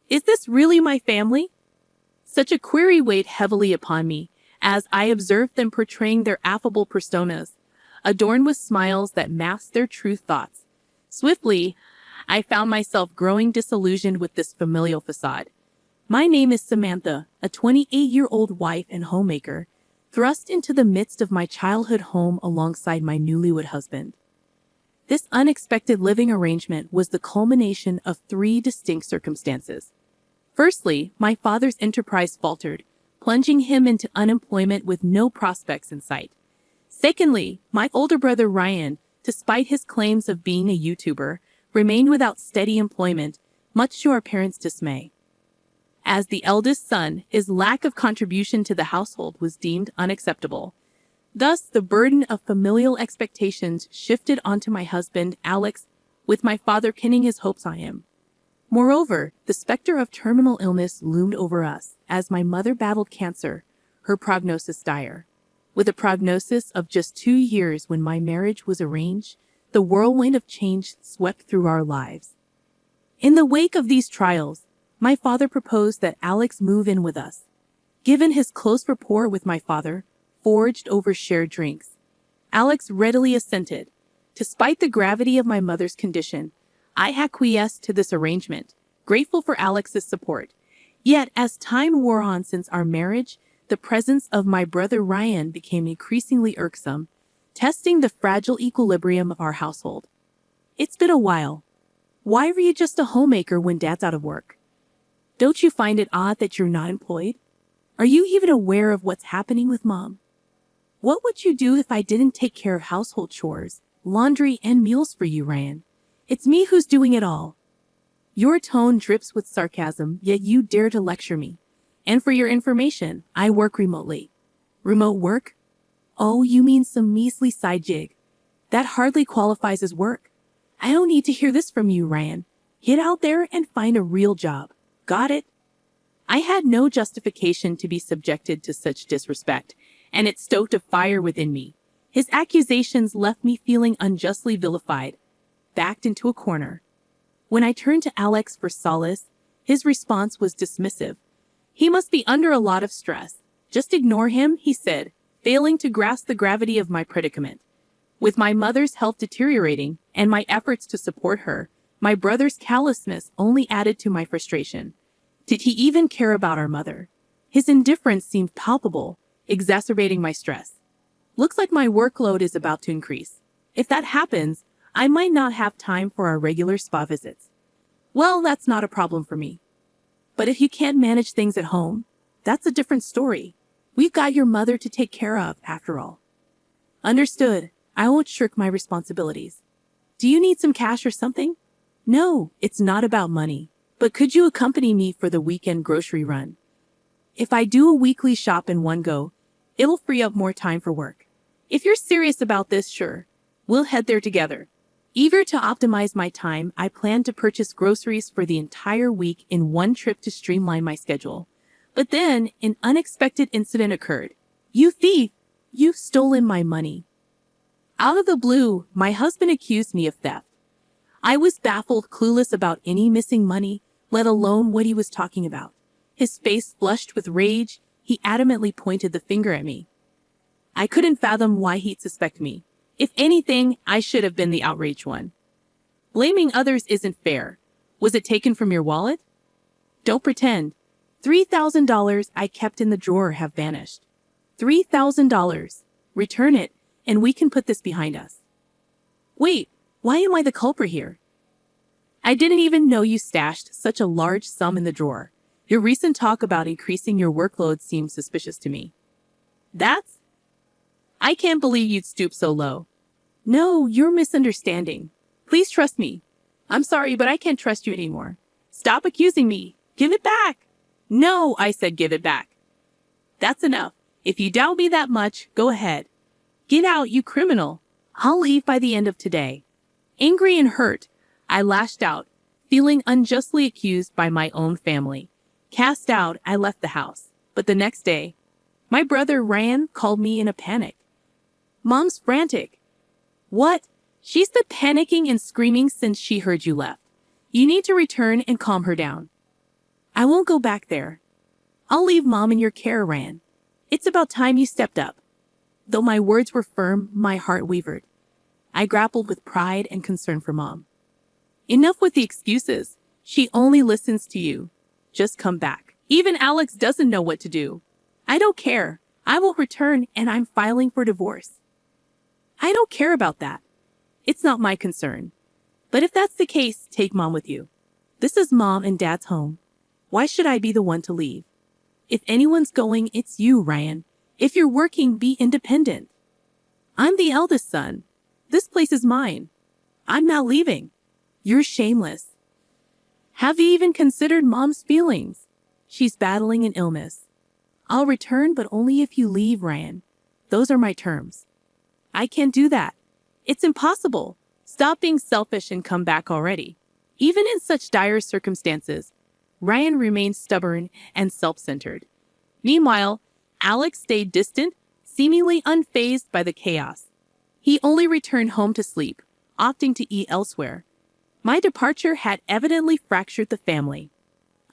Is this really my family? Such a query weighed heavily upon me as I observed them portraying their affable personas, adorned with smiles that masked their true thoughts. Swiftly, I found myself growing disillusioned with this familial facade. My name is Samantha, a 28-year-old wife and homemaker, thrust into the midst of my childhood home alongside my newlywed husband. This unexpected living arrangement was the culmination of three distinct circumstances. Firstly, my father's enterprise faltered, plunging him into unemployment with no prospects in sight. Secondly, my older brother Ryan, despite his claims of being a YouTuber, remained without steady employment, much to our parents' dismay. As the eldest son, his lack of contribution to the household was deemed unacceptable. Thus, the burden of familial expectations shifted onto my husband, Alex, with my father pinning his hopes on him. Moreover, the specter of terminal illness loomed over us as my mother battled cancer, her prognosis dire. With a prognosis of just 2 years when my marriage was arranged, the whirlwind of change swept through our lives. In the wake of these trials, my father proposed that Alex move in with us. Given his close rapport with my father, forged over shared drinks, Alex readily assented. Despite the gravity of my mother's condition, I acquiesced to this arrangement, grateful for Alex's support. Yet, as time wore on since our marriage, the presence of my brother Ryan became increasingly irksome, testing the fragile equilibrium of our household. It's been a while. Why were you just a homemaker when Dad's out of work? Don't you find it odd that you're not employed? Are you even aware of what's happening with Mom? What would you do if I didn't take care of household chores, laundry, and meals for you, Ryan? It's me who's doing it all. Your tone drips with sarcasm, yet you dare to lecture me. And for your information, I work remotely. Remote work? Oh, you mean some measly side gig. That hardly qualifies as work. I don't need to hear this from you, Ryan. Get out there and find a real job. Got it? I had no justification to be subjected to such disrespect, and it stoked a fire within me. His accusations left me feeling unjustly vilified, backed into a corner. When I turned to Alex for solace, his response was dismissive. He must be under a lot of stress. Just ignore him, he said, failing to grasp the gravity of my predicament. With my mother's health deteriorating and my efforts to support her, my brother's callousness only added to my frustration. Did he even care about our mother? His indifference seemed palpable, exacerbating my stress. Looks like my workload is about to increase. If that happens, I might not have time for our regular spa visits. Well, that's not a problem for me. But if you can't manage things at home, that's a different story. We've got your mother to take care of, after all. Understood. I won't shirk my responsibilities. Do you need some cash or something? No, it's not about money. But could you accompany me for the weekend grocery run? If I do a weekly shop in one go, it'll free up more time for work. If you're serious about this, sure. We'll head there together. Eager to optimize my time, I planned to purchase groceries for the entire week in one trip to streamline my schedule. But then, an unexpected incident occurred. You thief! You've stolen my money. Out of the blue, my husband accused me of theft. I was baffled, clueless about any missing money, let alone what he was talking about. His face flushed with rage. He adamantly pointed the finger at me. I couldn't fathom why he'd suspect me. If anything, I should have been the outraged one. Blaming others isn't fair. Was it taken from your wallet? Don't pretend. $3,000 I kept in the drawer have vanished. $3,000. Return it, and we can put this behind us. Wait, why am I the culprit here? I didn't even know you stashed such a large sum in the drawer. Your recent talk about increasing your workload seems suspicious to me. I can't believe you'd stoop so low. No, you're misunderstanding. Please trust me. I'm sorry, but I can't trust you anymore. Stop accusing me. Give it back. No, I said give it back. That's enough. If you doubt me that much, go ahead. Get out, you criminal. I'll leave by the end of today. Angry and hurt, I lashed out, feeling unjustly accused by my own family. Cast out, I left the house. But the next day, my brother Ryan called me in a panic. Mom's frantic. What? She's been panicking and screaming since she heard you left. You need to return and calm her down. I won't go back there. I'll leave Mom in your care, Ryan. It's about time you stepped up. Though my words were firm, my heart wavered. I grappled with pride and concern for Mom. Enough with the excuses. She only listens to you. Just come back. Even Alex doesn't know what to do. I don't care. I will return and I'm filing for divorce. I don't care about that. It's not my concern. But if that's the case, take Mom with you. This is Mom and Dad's home. Why should I be the one to leave? If anyone's going, it's you, Ryan. If you're working, be independent. I'm the eldest son. This place is mine. I'm not leaving. You're shameless. Have you even considered Mom's feelings? She's battling an illness. I'll return, but only if you leave, Ryan. Those are my terms. I can't do that. It's impossible. Stop being selfish and come back already. Even in such dire circumstances, Ryan remained stubborn and self-centered. Meanwhile, Alex stayed distant, seemingly unfazed by the chaos. He only returned home to sleep, opting to eat elsewhere. My departure had evidently fractured the family.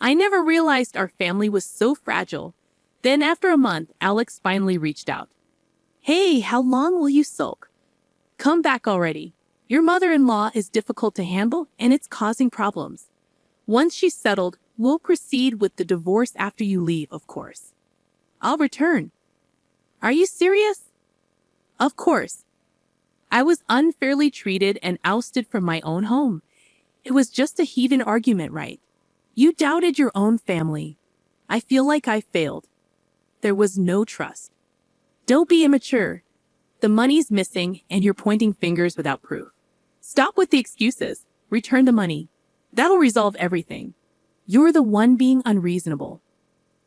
I never realized our family was so fragile. Then after a month, Alex finally reached out. Hey, how long will you sulk? Come back already. Your mother-in-law is difficult to handle and it's causing problems. Once she's settled, we'll proceed with the divorce after you leave, of course. I'll return. Are you serious? Of course. I was unfairly treated and ousted from my own home. It was just a heathen argument, right? You doubted your own family. I feel like I failed. There was no trust. Don't be immature. The money's missing and you're pointing fingers without proof. Stop with the excuses. Return the money. That'll resolve everything. You're the one being unreasonable.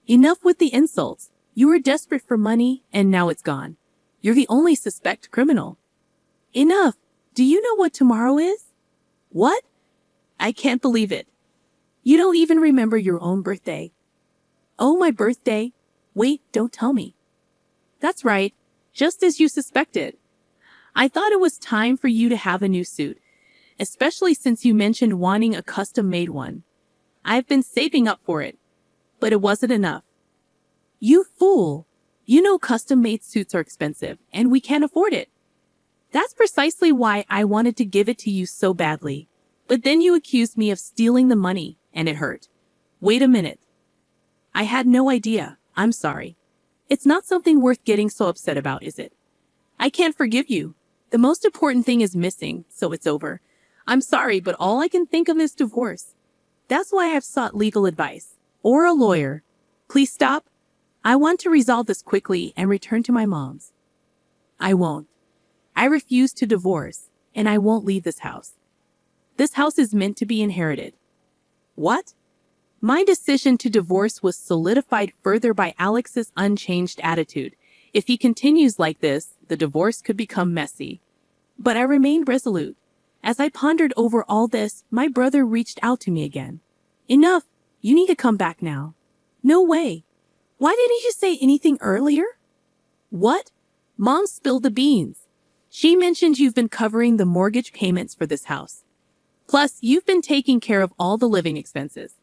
Enough with the insults. You were desperate for money and now it's gone. You're the only suspect criminal. Enough. Do you know what tomorrow is? What? I can't believe it. You don't even remember your own birthday. Oh, my birthday? Wait, don't tell me. That's right. Just as you suspected. I thought it was time for you to have a new suit, especially since you mentioned wanting a custom-made one. I've been saving up for it, but it wasn't enough. You fool! You know custom-made suits are expensive, and we can't afford it. That's precisely why I wanted to give it to you so badly. But then you accused me of stealing the money, and it hurt. Wait a minute. I had no idea. I'm sorry. It's not something worth getting so upset about, is it? I can't forgive you. The most important thing is missing, so it's over. I'm sorry, but all I can think of is divorce. That's why I've sought legal advice. Or a lawyer. Please stop. I want to resolve this quickly and return to my mom's. I won't. I refuse to divorce, and I won't leave this house. This house is meant to be inherited. What? My decision to divorce was solidified further by Alex's unchanged attitude. If he continues like this, the divorce could become messy. But I remained resolute. As I pondered over all this, my brother reached out to me again. Enough. You need to come back now. No way. Why didn't you say anything earlier? What? Mom spilled the beans. She mentioned you've been covering the mortgage payments for this house. Plus, you've been taking care of all the living expenses.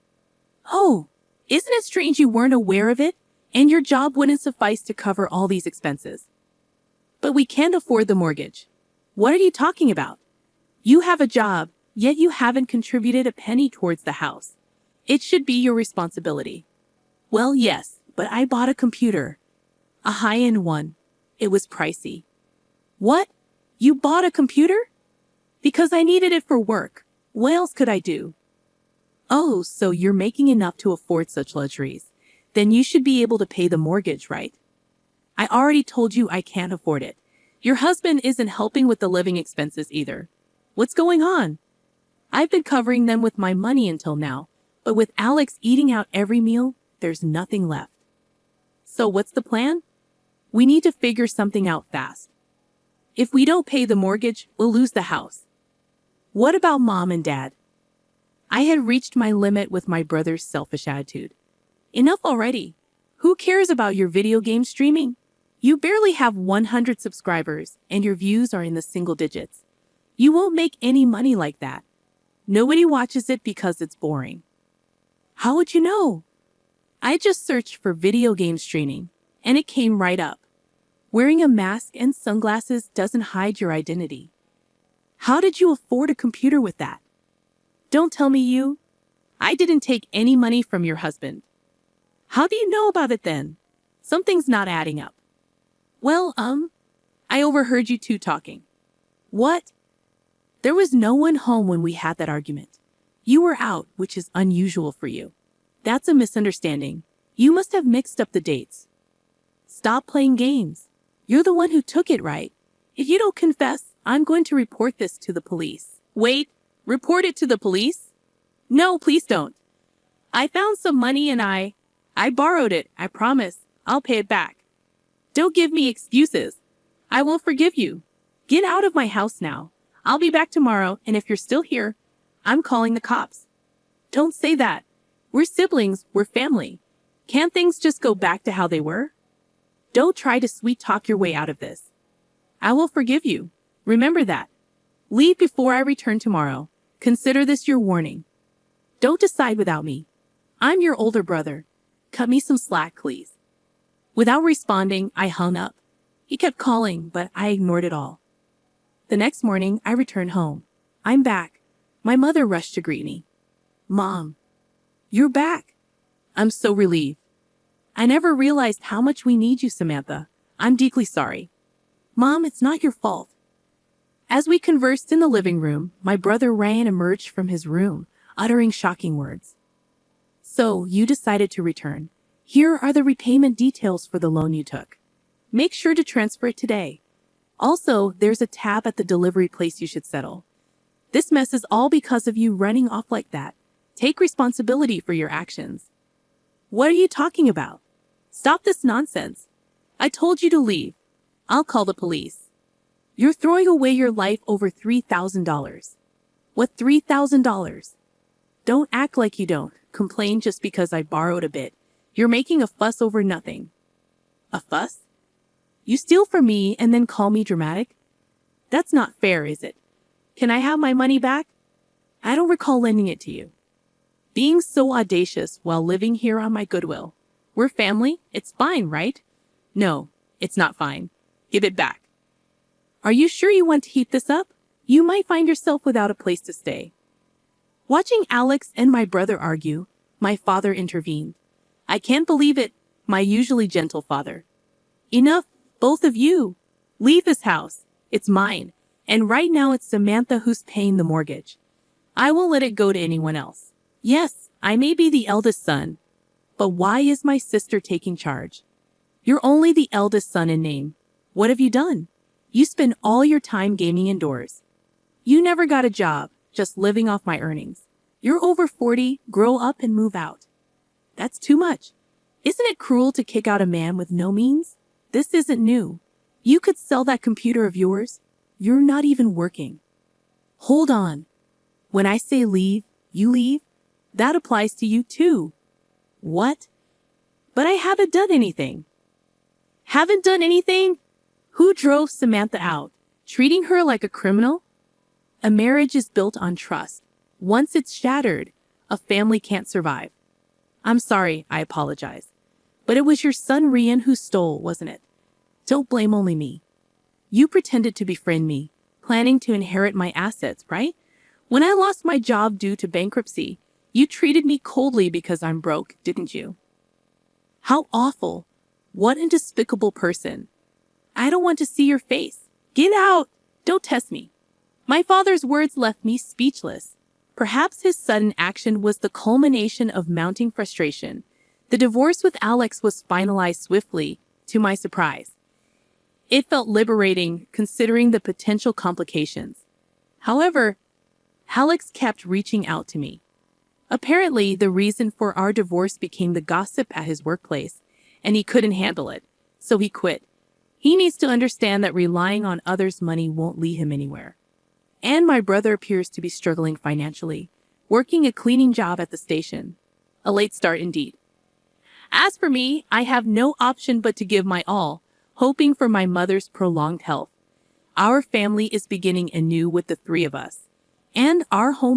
Oh, isn't it strange you weren't aware of it? And your job wouldn't suffice to cover all these expenses. But we can't afford the mortgage. What are you talking about? You have a job, yet you haven't contributed a penny towards the house. It should be your responsibility. Well, yes, but I bought a computer. A high-end one. It was pricey. What? You bought a computer? Because I needed it for work. What else could I do? Oh, so you're making enough to afford such luxuries. Then you should be able to pay the mortgage, right? I already told you I can't afford it. Your husband isn't helping with the living expenses either. What's going on? I've been covering them with my money until now, but with Alex eating out every meal, there's nothing left. So what's the plan? We need to figure something out fast. If we don't pay the mortgage, we'll lose the house. What about Mom and Dad? I had reached my limit with my brother's selfish attitude. Enough already. Who cares about your video game streaming? You barely have 100 subscribers and your views are in the single digits. You won't make any money like that. Nobody watches it because it's boring. How would you know? I just searched for video game streaming, and it came right up. Wearing a mask and sunglasses doesn't hide your identity. How did you afford a computer with that? Don't tell me you. I didn't take any money from your husband. How do you know about it then? Something's not adding up. Well, I overheard you two talking. What? There was no one home when we had that argument. You were out, which is unusual for you. That's a misunderstanding. You must have mixed up the dates. Stop playing games. You're the one who took it, right? If you don't confess, I'm going to report this to the police. Wait, report it to the police? No, please don't. I found some money and I borrowed it, I promise. I'll pay it back. Don't give me excuses. I won't forgive you. Get out of my house now. I'll be back tomorrow, and if you're still here, I'm calling the cops. Don't say that. We're siblings, we're family. Can't things just go back to how they were? Don't try to sweet talk your way out of this. I will forgive you. Remember that. Leave before I return tomorrow. Consider this your warning. Don't decide without me. I'm your older brother. Cut me some slack, please. Without responding, I hung up. He kept calling, but I ignored it all. The next morning, I returned home. I'm back. My mother rushed to greet me. Mom, you're back. I'm so relieved. I never realized how much we need you, Samantha. I'm deeply sorry. Mom, it's not your fault. As we conversed in the living room, my brother Ryan emerged from his room, uttering shocking words. So, you decided to return. Here are the repayment details for the loan you took. Make sure to transfer it today. Also, there's a tab at the delivery place you should settle. This mess is all because of you running off like that. Take responsibility for your actions. What are you talking about? Stop this nonsense. I told you to leave. I'll call the police. You're throwing away your life over $3,000. What $3,000? Don't act like you don't. Complain just because I borrowed a bit. You're making a fuss over nothing. A fuss? You steal from me and then call me dramatic? That's not fair, is it? Can I have my money back? I don't recall lending it to you. Being so audacious while living here on my goodwill. We're family. It's fine, right? No, it's not fine. Give it back. Are you sure you want to keep this up? You might find yourself without a place to stay. Watching Alex and my brother argue, my father intervened. I can't believe it, my usually gentle father. Enough, both of you. Leave this house. It's mine. And right now it's Samantha who's paying the mortgage. I won't let it go to anyone else. Yes, I may be the eldest son, but why is my sister taking charge? You're only the eldest son in name. What have you done? You spend all your time gaming indoors. You never got a job, just living off my earnings. You're over 40, grow up and move out. That's too much. Isn't it cruel to kick out a man with no means? This isn't new. You could sell that computer of yours. You're not even working. Hold on. When I say leave, you leave? That applies to you too. What? But I haven't done anything. Haven't done anything? Who drove Samantha out? Treating her like a criminal? A marriage is built on trust. Once it's shattered, a family can't survive. I'm sorry, I apologize. But it was your son Rian who stole, wasn't it? Don't blame only me. You pretended to befriend me, planning to inherit my assets, right? When I lost my job due to bankruptcy, you treated me coldly because I'm broke, didn't you? How awful. What a despicable person. I don't want to see your face. Get out! Don't test me. My father's words left me speechless. Perhaps his sudden action was the culmination of mounting frustration. The divorce with Alex was finalized swiftly, to my surprise. It felt liberating, considering the potential complications. However, Alex kept reaching out to me. Apparently, the reason for our divorce became the gossip at his workplace, and he couldn't handle it, so he quit. He needs to understand that relying on others' money won't lead him anywhere. And my brother appears to be struggling financially, working a cleaning job at the station. A late start indeed. As for me, I have no option but to give my all, hoping for my mother's prolonged health. Our family is beginning anew with the three of us, and our home